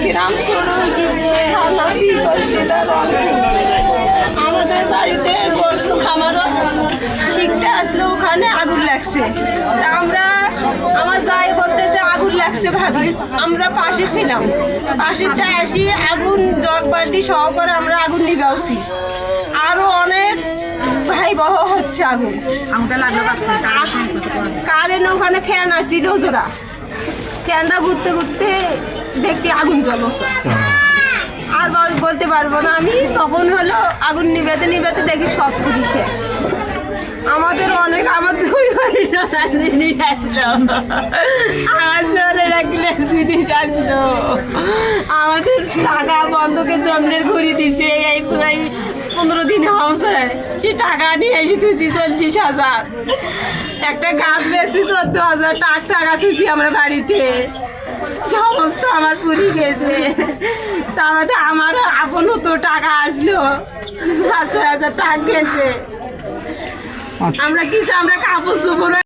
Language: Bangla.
গ্রাম শুরু হয়েছে আমাদের বাড়িতে গরু খামারও শিখতে আসলো, ওখানে আগুন লাগছে। তা আমরা আমার গায়ে বলতেছে আগুন লাগছে ভাবি, আমরা পাশে ছিলাম, পাশেরটা আসি আগুন জগ বালতি সহ করে আমরা আগুন নিবাউছি। আরো অনেক ভাই বহ হচ্ছে আগুন। কারেন্ট ওখানে ফ্যান আসছিল জোড়া, ফ্যানটা ঘুরতে ঘুরতে দেখতে আগুন জ্বলছে। আর বলতে পারবো না আমি, তখন হলো আগুন নিবেতে নিবেতে দেখি সব পুরি শেষ। আমাদের অনেক, আমার 2 বাড়ি জিনিস আসলো, আমার ছেলের এক গ্লাস জিনিস আসলো, আমাদের টাকা বন্ধকে জন্মের ঘুরি দিছে। এই প্রায় 15 দিন হচ্ছে, সে টাকা নিয়ে এসে তুলছি 40,000, একটা গাছ বেশি 14,000 টাকা তুলছি আমরা বাড়িতে, সমস্ত আমার পুরি গেছে। তাহলে আমার আপনও তো টাকা আসলো 5,000 টাকা গেছে। আমরা কিছু আমরা কাপড় চোপড়